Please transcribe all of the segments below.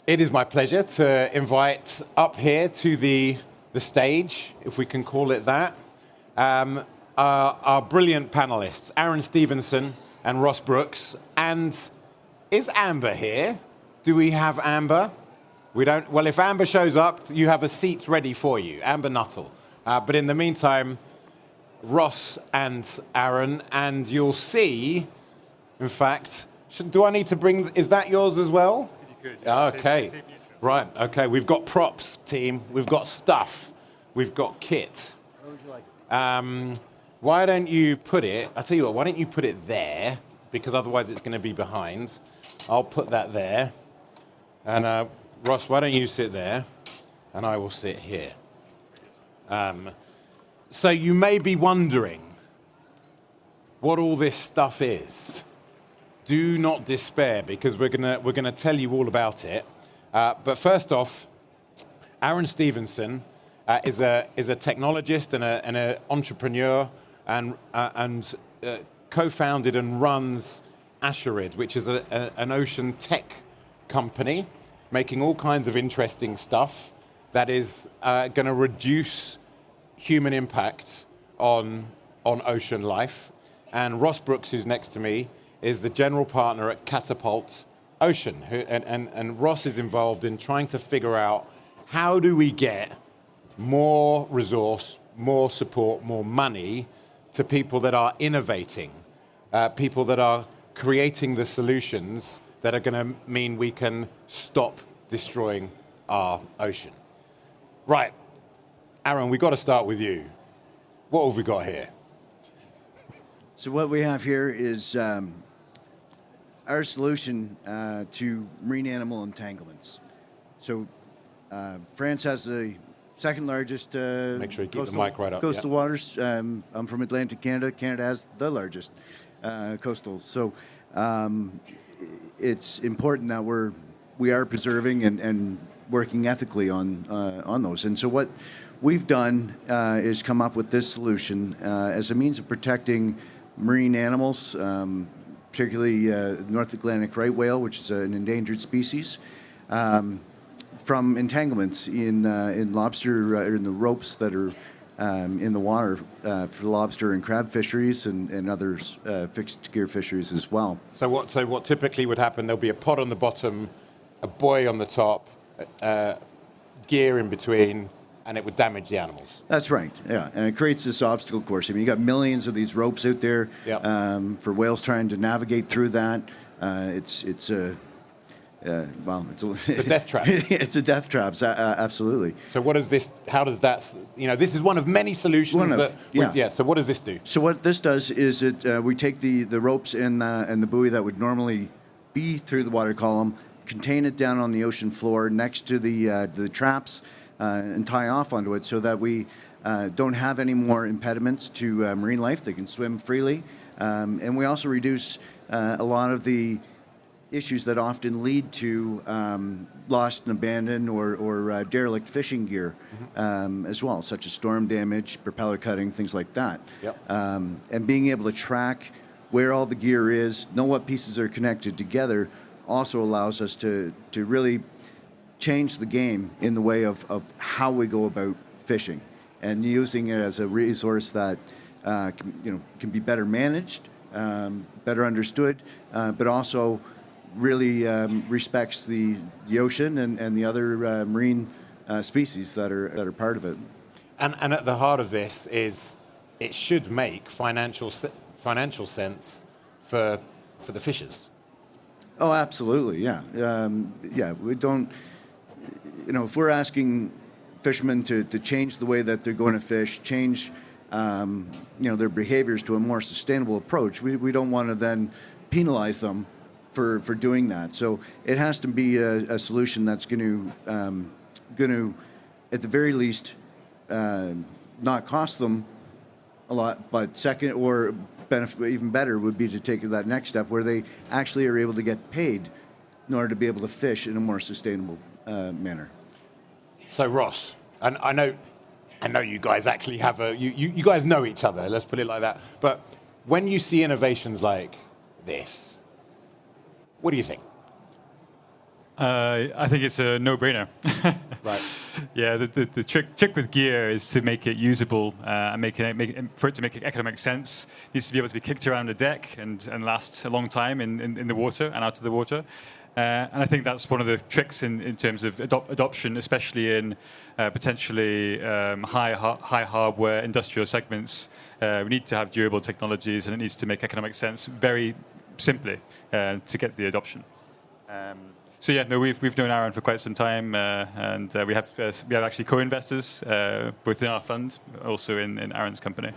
It is my pleasure to invite up here to the stage, if we can call it that, our brilliant panelists, Aaron Stevenson and Ross Brooks. And is Amber here? Do we have Amber? We don't. Well, if Amber shows up, you have a seat ready for you, Amber Nuttall. But in the meantime, Ross and Aaron, and you'll see, in fact, do I need to bring, is that yours as well? If you could. Yeah, okay. Right, okay, we've got props, team. We've got stuff. We've got kit. Where would you like it? Why don't you put it, I'll tell you what, why don't you put it there, because otherwise it's going to be behind. I'll put that there. And Ross, why don't you sit there, and I will sit here. So you may be wondering what all this stuff is. Do not despair, because we're gonna tell you all about it. But first off, Aaron Stevenson is a technologist and an entrepreneur, and co-founded and runs Ashored, which is an ocean tech company making all kinds of interesting stuff that is going to reduce human impact on ocean life. And Ross Brooks, who's next to me, is the general partner at Katapult Ocean. And Ross is involved in trying to figure out how do we get more resource, more support, more money to people that are innovating, people that are creating the solutions that are going to mean we can stop destroying our ocean. Right, Aaron, we've got to start with you. What have we got here? So what we have here is our solution to marine animal entanglements. So France has the second largest Make sure you keep the mic right up. coastal waters. I'm from Atlantic Canada. Canada has the largest coastal. So it's important that we are preserving and working ethically on those. And so what we've done is come up with this solution as a means of protecting marine animals, particularly North Atlantic right whale, which is an endangered species, from entanglements in lobster, in the ropes that are in the water for lobster and crab fisheries and other fixed gear fisheries as well. So what typically would happen, there'll be a pod on the bottom, a buoy on the top, gear in between, and it would damage the animals. That's right, yeah. And it creates this obstacle course. I mean, you got millions of these ropes out there for whales trying to navigate through that. It's a death trap. It's a death trap, absolutely. So what is this, how does that, this is one of many solutions so what does this do? So what this does is we take the ropes and the buoy that would normally be through the water column, contain it down on the ocean floor next to the traps, and tie off onto it so that we don't have any more impediments to marine life. They can swim freely. And we also reduce a lot of the issues that often lead to lost and abandoned or derelict fishing gear as well, such as storm damage, propeller cutting, things like that. Yep. And being able to track where all the gear is, know what pieces are connected together, also allows us to really change the game in the way of how we go about fishing and using it as a resource that can be better managed, better understood, but also really respects the ocean and the other marine species that are part of it. And at the heart of this is it should make financial sense for the fishers. Oh, absolutely, yeah. We don't, if we're asking fishermen to change the way that they're going to fish, change, their behaviors to a more sustainable approach, we don't want to then penalize them for doing that. So it has to be a solution that's going to, at the very least, not cost them a lot, but second or benefit, even better would be to take that next step where they actually are able to get paid in order to be able to fish in a more sustainable manner. So Ross, and I know you guys actually have you guys know each other, let's put it like that. But when you see innovations like this, what do you think? I think it's a no-brainer. Right. Yeah, the trick with gear is to make it usable and for it to make economic sense. It needs to be able to be kicked around the deck and last a long time in the water and out of the water. And I think that's one of the tricks in terms of adoption, especially in potentially high hardware industrial segments. We need to have durable technologies, and it needs to make economic sense very simply to get the adoption. So yeah, no, we've known Aaron for quite some time, and we have actually co-investors both in our fund, also in Aaron's company.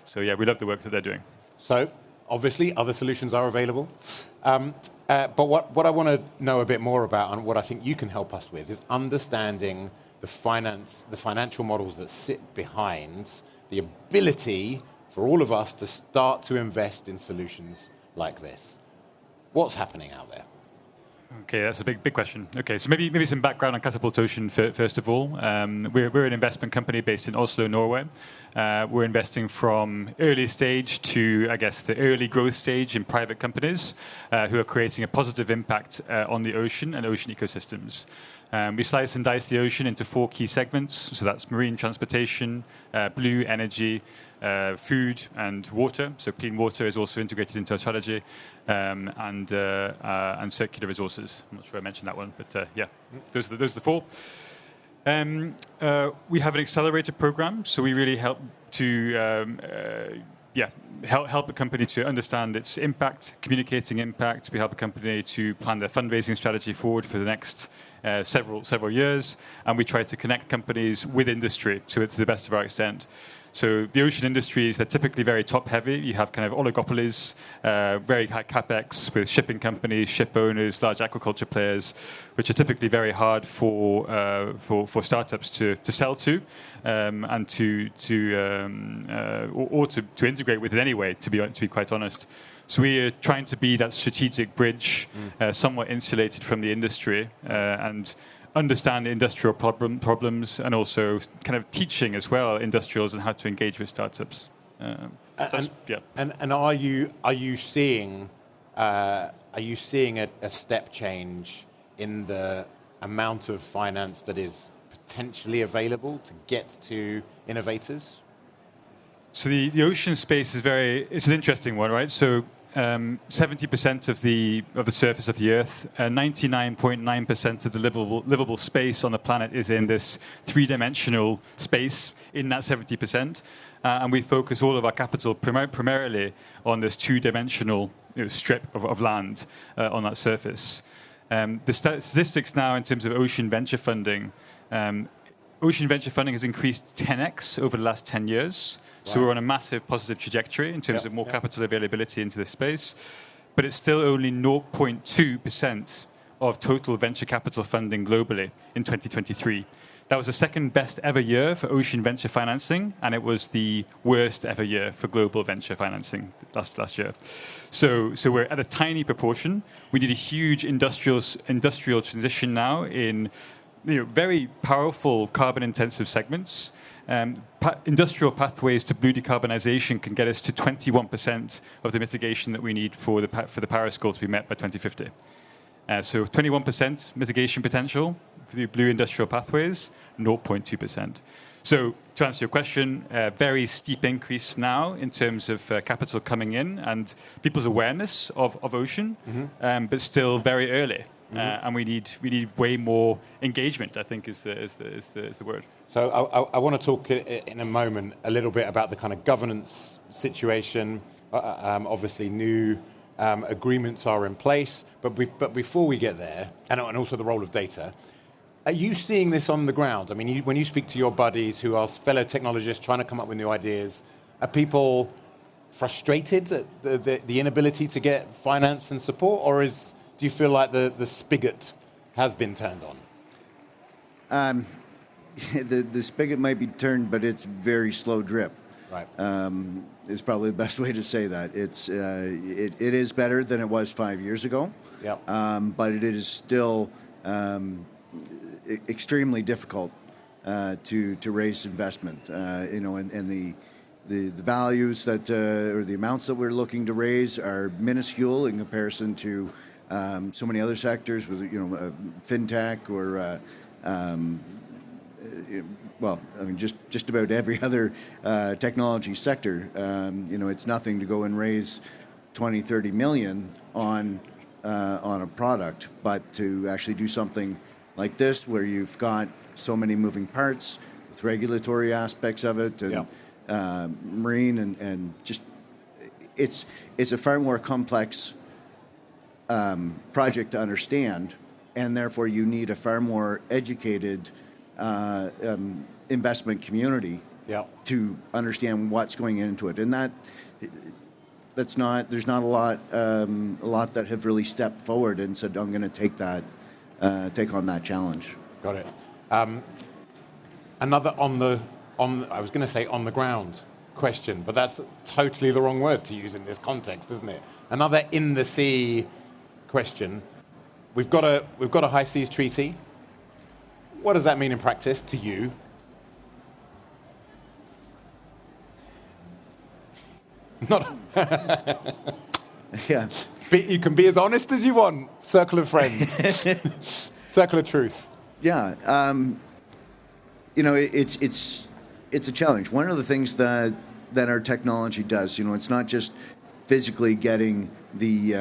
So yeah, we love the work that they're doing. So obviously, other solutions are available. But what I want to know a bit more about, and what I think you can help us with, is understanding the financial models that sit behind the ability for all of us to start to invest in solutions like this. What's happening out there? Okay, that's a big question. Okay, so maybe some background on Katapult Ocean first of all. We're an investment company based in Oslo, Norway. We're investing from early stage to, I guess, the early growth stage in private companies who are creating a positive impact on the ocean and ocean ecosystems. We slice and dice the ocean into 4 key segments. So that's marine transportation, blue energy, food, and water. So clean water is also integrated into our strategy, and circular resources. I'm not sure I mentioned that one, but yeah, those are the 4. We have an accelerator program, so we really help to help the company to understand its impact, communicating impact. We help the company to plan their fundraising strategy forward for the next several years, and we try to connect companies with industry to the best of our extent. So the ocean industries, they're typically very top-heavy. You have kind of oligopolies, very high capex with shipping companies, ship owners, large aquaculture players, which are typically very hard for startups to sell to, and to integrate with it anyway. To be quite honest, so we are trying to be that strategic bridge, somewhat insulated from the industry, and understand industrial problems, and also kind of teaching as well industrials and how to engage with startups. And are you seeing a step change in the amount of finance that is potentially available to get to innovators? So the ocean space it's an interesting one, right? So 70% of the surface of the Earth, 99.9% of the livable space on the planet is in this 3-dimensional space in that 70%, and we focus all of our capital primarily on this 2-dimensional strip of land on that surface. The statistics now in terms of ocean venture funding. Ocean venture funding has increased 10x over the last 10 years. Wow. So we're on a massive positive trajectory in terms of more capital availability into this space. But it's still only 0.2% of total venture capital funding globally in 2023. That was the second best ever year for ocean venture financing, and it was the worst ever year for global venture financing last year. So we're at a tiny proportion. We need a huge industrial transition now in very powerful carbon-intensive segments. Industrial pathways to blue decarbonization can get us to 21% of the mitigation that we need for the Paris goal to be met by 2050. So 21% mitigation potential for the blue industrial pathways, 0.2%. So to answer your question, a very steep increase now in terms of capital coming in and people's awareness of ocean, but still very early. And we need way more engagement, I think is the word. So I want to talk in a moment a little bit about the kind of governance situation. Obviously, new agreements are in place, but before we get there, and also the role of data, are you seeing this on the ground? I mean, when you speak to your buddies who are fellow technologists trying to come up with new ideas, are people frustrated at the inability to get finance and support, or do you feel like the spigot has been turned on? The spigot might be turned, but it's very slow drip. Right. Is probably the best way to say that. It is better than it was 5 years ago. Yep. But it is still extremely difficult to raise investment. And the values that or the amounts that we're looking to raise are minuscule in comparison to so many other sectors with fintech or well, I mean, just about every other technology sector. It's nothing to go and raise 20, 30 million on a product, but to actually do something like this, where you've got so many moving parts with regulatory aspects of it, and marine, and just it's a far more complex project to understand, and therefore you need a far more educated investment community to understand what's going into it, and there's not a lot that have really stepped forward and said, I'm going to take on that challenge. Got it. Another I was going to say on the ground question, but that's totally the wrong word to use in this context, isn't it? Another in the sea question. We've got a high seas treaty. What does that mean in practice to you? Not. Yeah. You can be as honest as you want. Circle of friends. Circle of truth. Yeah. It's a challenge. One of the things that our technology does, it's not just physically getting the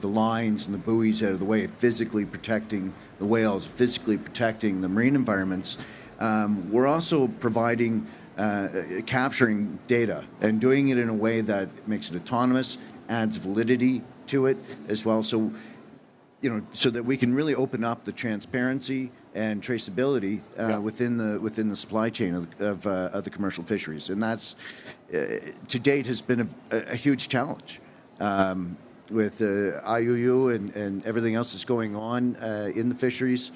lines and the buoys out of the way, physically protecting the whales, physically protecting the marine environments. We're also providing capturing data and doing it in a way that makes it autonomous, adds validity to it as well. So, so that we can really open up the transparency and traceability within the supply chain of the commercial fisheries, and that's to date has been a huge challenge with IUU and everything else that's going on in the fisheries.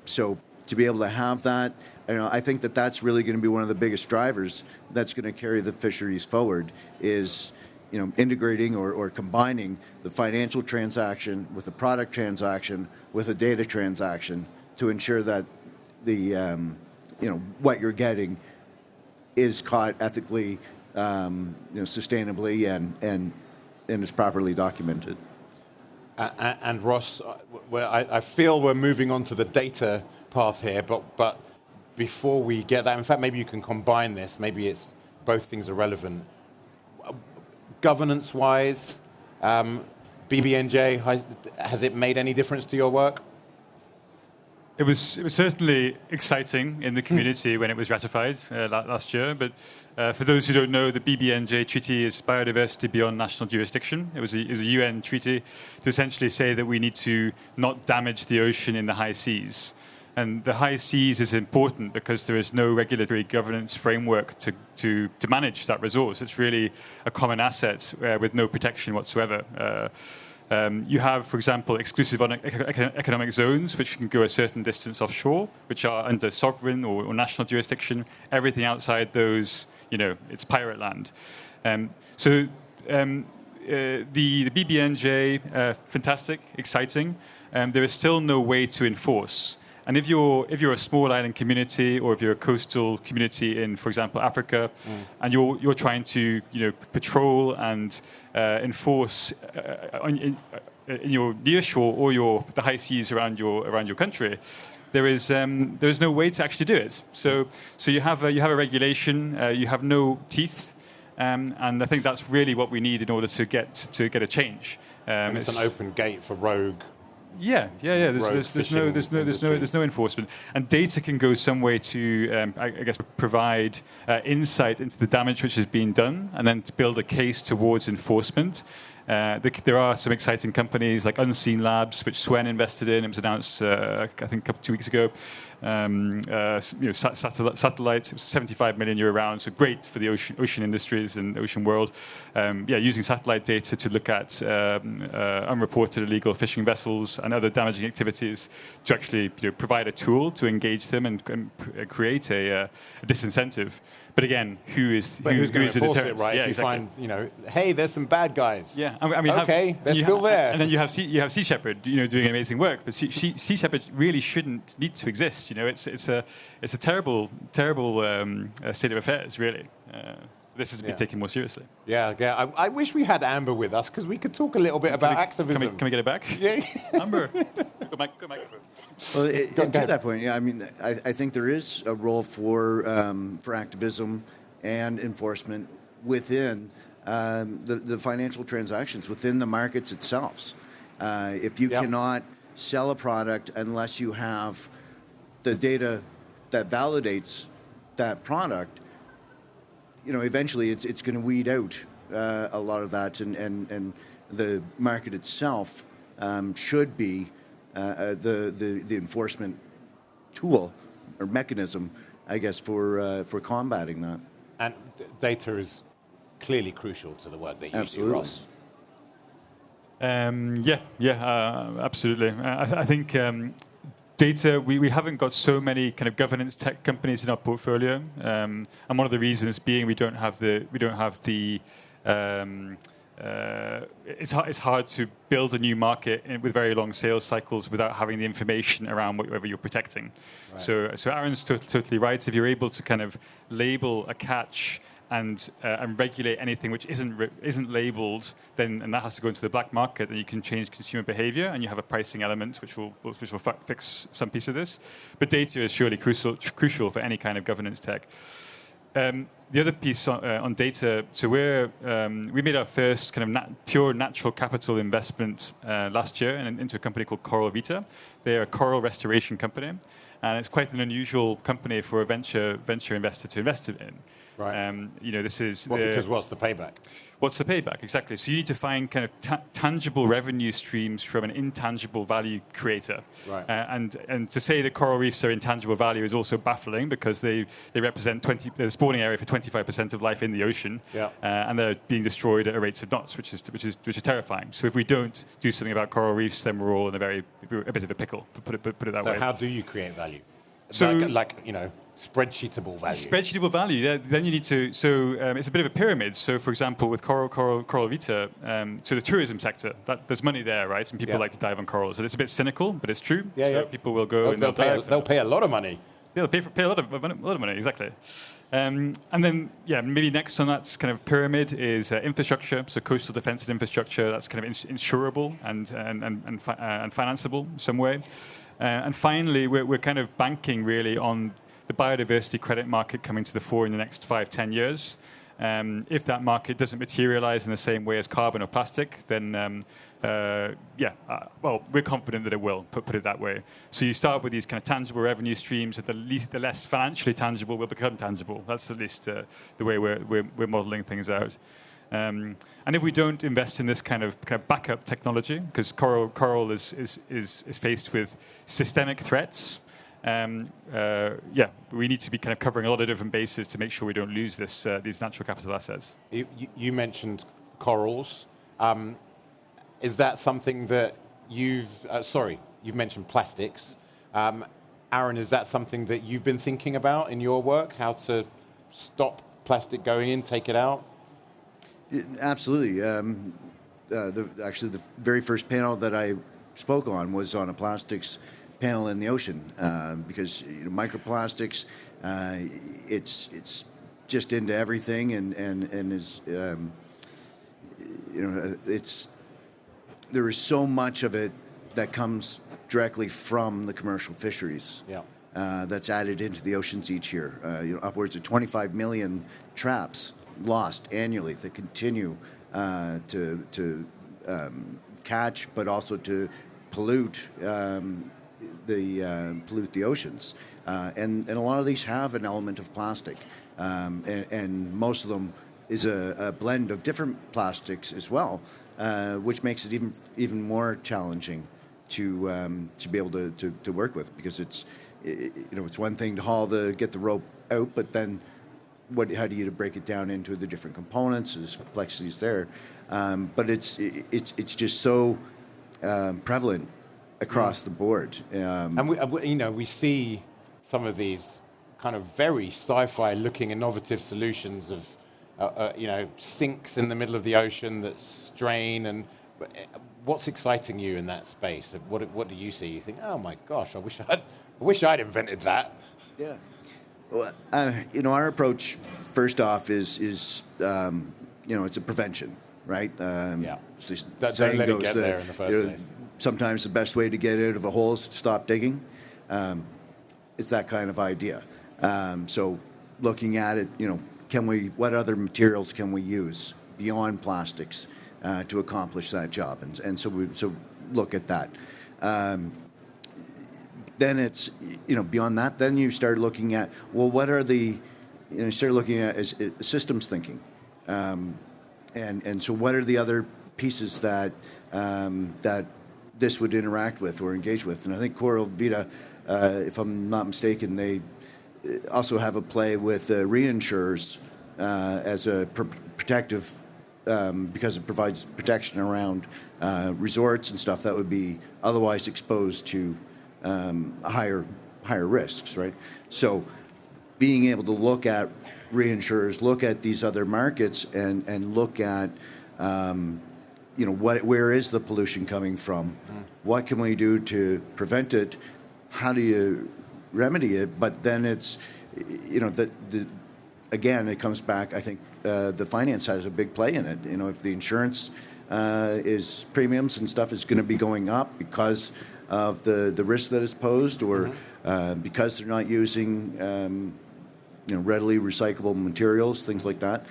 So to be able to have that, I think that's really going to be one of the biggest drivers that's going to carry the fisheries forward, is integrating or combining the financial transaction with the product transaction with a data transaction to ensure that the what you're getting is caught ethically, sustainably, and is properly documented. And Ross, I feel we're moving on to the data path here, but before we get that, in fact, maybe you can combine this. Maybe it's both things are relevant. Governance-wise, BBNJ, has it made any difference to your work? It was certainly exciting in the community when it was ratified last year. But for those who don't know, the BBNJ treaty is biodiversity beyond national jurisdiction. It was a UN treaty to essentially say that we need to not damage the ocean in the high seas. And the high seas is important because there is no regulatory governance framework to manage that resource. It's really a common asset with no protection whatsoever. You have, for example, exclusive economic zones, which can go a certain distance offshore, which are under sovereign or national jurisdiction. Everything outside those, it's pirate land. So the BBNJ, fantastic, exciting. There is still no way to enforce. And if you're a small island community, or if you're a coastal community in, for example, Africa, and you're trying to patrol and enforce in your nearshore or the high seas around your country, there is no way to actually do it. So you have a regulation, you have no teeth. And I think that's really what we need in order to get a change. And it's an open gate for rogue. Yeah. There's no enforcement, and data can go some way to, I guess, provide insight into the damage which has been done, and then to build a case towards enforcement. There are some exciting companies like Unseen Labs, which Swen invested in. It was announced, I think, 2 weeks ago. Satellite, it was €75 million round, so great for the ocean industries and ocean world. Using satellite data to look at unreported illegal fishing vessels and other damaging activities to actually provide a tool to engage them and create a disincentive. But again, who's going to enforce it, right? Yeah, if you exactly. find, hey, there's some bad guys. Yeah, I mean, okay, they're still there. And then you have Sea Shepherd, doing amazing work. But Sea Shepherd really shouldn't need to exist. It's a terrible state of affairs, really. This has been taken more seriously. Yeah. I wish we had Amber with us because we could talk a little bit about activism. Can we get it back? Yeah. Amber, go microphone. Well, to that point, I mean, I think there is a role for activism and enforcement within the financial transactions, within the markets itself. If you cannot sell a product unless you have the data that validates that product, eventually it's going to weed out a lot of that, and the market itself should be the enforcement tool or mechanism, I guess, for combating that. And data is clearly crucial to the work that you do, Ross. Absolutely. I think data, we haven't got so many kind of governance tech companies in our portfolio, and one of the reasons being we don't have the it's hard to build a new market with very long sales cycles without having the information around whatever you're protecting. Right. So Aaron's totally right. If you're able to kind of label a catch and regulate anything which isn't labeled, and that has to go into the black market, then you can change consumer behavior, and you have a pricing element which will fix some piece of this. But data is surely crucial for any kind of governance tech. The other piece on data, so we made our first kind of pure natural capital investment last year into a company called Coral Vita. They're a coral restoration company, and it's quite an unusual company for a venture investor to invest in. Right. This is because what's the payback? What's the payback, exactly? So you need to find kind of tangible revenue streams from an intangible value creator. Right. And to say that coral reefs are intangible value is also baffling because they represent the spawning area for 25% of life in the ocean. Yeah. And they're being destroyed at rates of knots, which is terrifying. So if we don't do something about coral reefs, then we're all in a bit of a pickle, to put it that way. So how do you create value? So spreadsheetable value. Spreadsheetable value. Then you need to. So it's a bit of a pyramid. So for example, with Coral Vita, so the tourism sector, there's money there, right? And people like to dive on corals. So it's a bit cynical, but it's true. So people will go and they'll dive. They'll pay a lot of money. They'll pay a lot of money, exactly. And then maybe next on that kind of pyramid is infrastructure. So coastal defense and infrastructure. That's kind of insurable and financeable some way. And finally, we're kind of banking really on the biodiversity credit market coming to the fore in the next 5-10 years. If that market doesn't materialize in the same way as carbon or plastic, then we're confident that it will, put it that way. So you start with these kind of tangible revenue streams, at the less financially tangible will become tangible. That's at least the way we're modeling things out. And if we don't invest in this kind of backup technology, because coral is faced with systemic threats, we need to be kind of covering a lot of different bases to make sure we don't lose these natural capital assets. You mentioned corals. Is that something that you've mentioned plastics. Aaron, is that something that you've been thinking about in your work, how to stop plastic going in, take it out? Absolutely. Actually, the very first panel that I spoke on was on a plastics panel in the ocean, because microplastics, it's just into everything, and is there is so much of it that comes directly from the commercial fisheries. Yeah. That's added into the oceans each year. Upwards of 25 million traps lost annually that continue to catch, but also to pollute the oceans. And a lot of these have an element of plastic, and most of them is a blend of different plastics as well, which makes it even more challenging to be able to work with, because it's one thing to get the rope out, but then how do you break it down into the different components? There's complexities there, but it's just so prevalent across the board. And we see some of these kind of very sci-fi looking innovative solutions of sinks in the middle of the ocean that strain. And what's exciting you in that space? What do you see? You think, oh my gosh, I wish I'd invented that. Yeah. Our approach, first off, is it's a prevention, right? Yeah. So Don't saying let it goes get that, there in the first place. sometimes the best way to get out of a hole is to stop digging. It's that kind of idea. So looking at it, what other materials can we use beyond plastics to accomplish that job? And so we look at that. Then it's, beyond that, then you start looking at, well, what are the, you start looking at is systems thinking. And so what are the other pieces that this would interact with or engage with? And I think Coral Vita, if I'm not mistaken, they also have a play with reinsurers as a protective, because it provides protection around resorts and stuff that would be otherwise exposed to higher risks, right? So being able to look at reinsurers, look at these other markets, and look at where is the pollution coming from? What can we do to prevent it? How do you remedy it? But then it's, again, it comes back, I think the finance has a big play in it. If the insurance is premiums and stuff is going to be going up because of the risk that is posed, or because they're not using readily recyclable materials, things like that,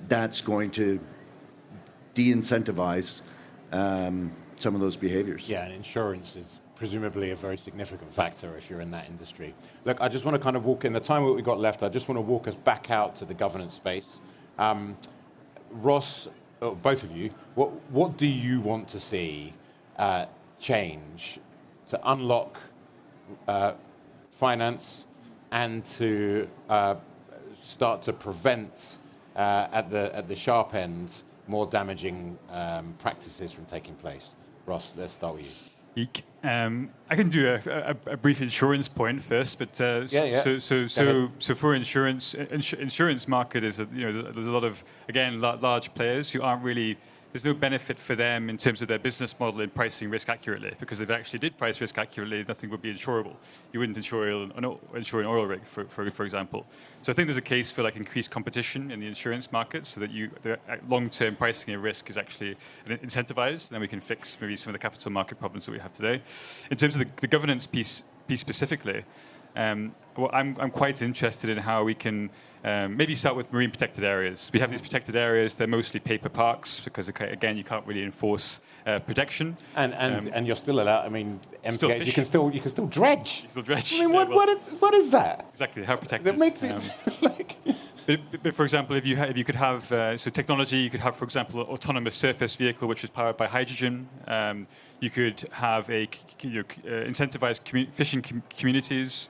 that's going to de-incentivize some of those behaviors. Yeah, and insurance is presumably a very significant factor if you're in that industry. Look, I just want to kind of walk in the time that we've got left. I just want to walk us back out to the governance space. Ross, both of you, what do you want to see change to unlock finance and to start to prevent at the sharp end more damaging practices from taking place? Ross, let's start with you. Eek. I can do a brief insurance point first, but so for insurance market is there's a lot of, again, large players who aren't really, there's no benefit for them in terms of their business model in pricing risk accurately, because if they actually did price risk accurately, nothing would be insurable. You wouldn't insure an oil rig, for example. So I think there's a case for increased competition in the insurance market, so that the long-term pricing of risk is actually incentivized, and then we can fix maybe some of the capital market problems that we have today. In terms of the governance piece specifically, well, I'm quite interested in how we can maybe start with marine protected areas. We have these protected areas; they're mostly paper parks because, again, you can't really enforce protection. And you're still allowed. I mean, Still MPA, fish. you can still dredge. You still dredge. I mean, what is that? Exactly, how protected. That makes it like. But for example, if you could have technology, you could have, for example, an autonomous surface vehicle which is powered by hydrogen. You could have incentivized fishing communities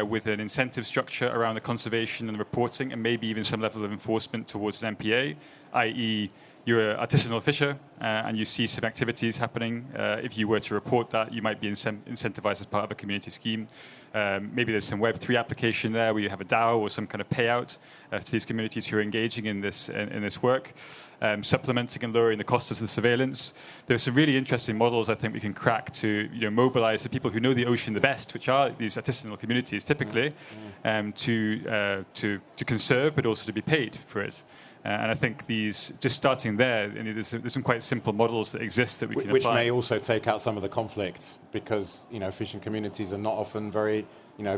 with an incentive structure around the conservation and the reporting, and maybe even some level of enforcement towards an MPA, i.e. you're an artisanal fisher and you see some activities happening. If you were to report that, you might be incentivized as part of a community scheme. Maybe there's some Web3 application there where you have a DAO or some kind of payout to these communities who are engaging in this work, supplementing and lowering the cost of the surveillance. There are some really interesting models I think we can crack to mobilize the people who know the ocean the best, which are these artisanal communities typically, to conserve but also to be paid for it. And I think just starting there, there's some quite simple models that exist that we can Which apply. may also take out some of the conflict, because fishing communities are not often very,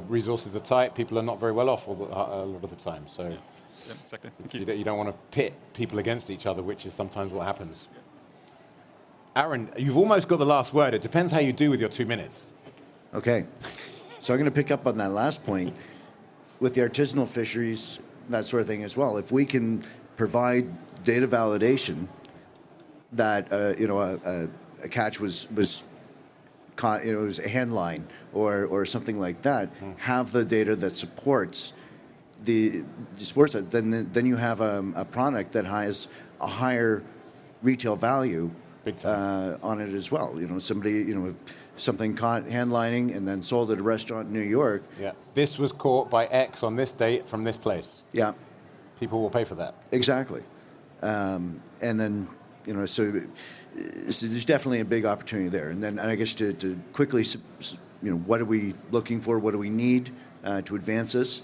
resources are tight. People are not very well off a lot of the time. So Yeah, exactly. Thank you. you don't want to pit people against each other, which is sometimes what happens. Aaron, you've almost got the last word. It depends how you do with your 2 minutes. Okay. So I'm going to pick up on that last point with the artisanal fisheries, that sort of thing as well. If we can provide data validation that a catch was caught, it was a hand line or something like that, have the data that supports then you have a product that has a higher retail value on it as well. Something caught hand lining and then sold at a restaurant in New York. Yeah. This was caught by X on this date from this place. Yeah. People will pay for that. Exactly. And then, so there's definitely a big opportunity there. And then I guess to quickly, what are we looking for? What do we need to advance this?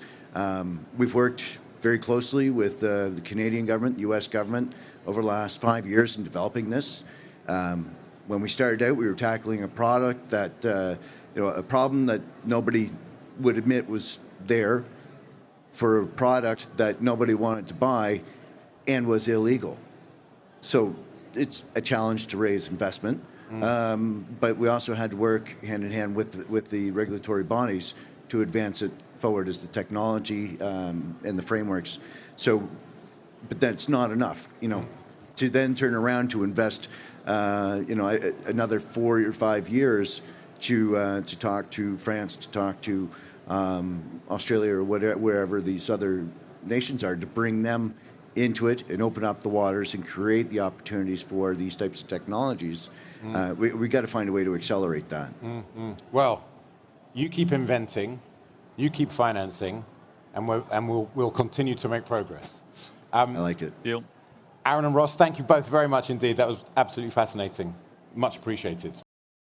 We've worked very closely with the Canadian government, the U.S. government, over the last 5 years in developing this. When we started out, we were tackling a product that, a problem that nobody would admit was there for a product that nobody wanted to buy and was illegal. So it's a challenge to raise investment. But we also had to work hand in hand with the regulatory bodies to advance it forward as the technology and the frameworks. So, but that's not enough, to then turn around to invest, another 4 or 5 years to talk to France, to talk to Australia or wherever these other nations are, to bring them into it and open up the waters and create the opportunities for these types of technologies. We got to find a way to accelerate that. Well, you keep inventing, you keep financing, and we'll continue to make progress. I like it. Deal. Aaron and Ross, thank you both very much indeed. That was absolutely fascinating. Much appreciated.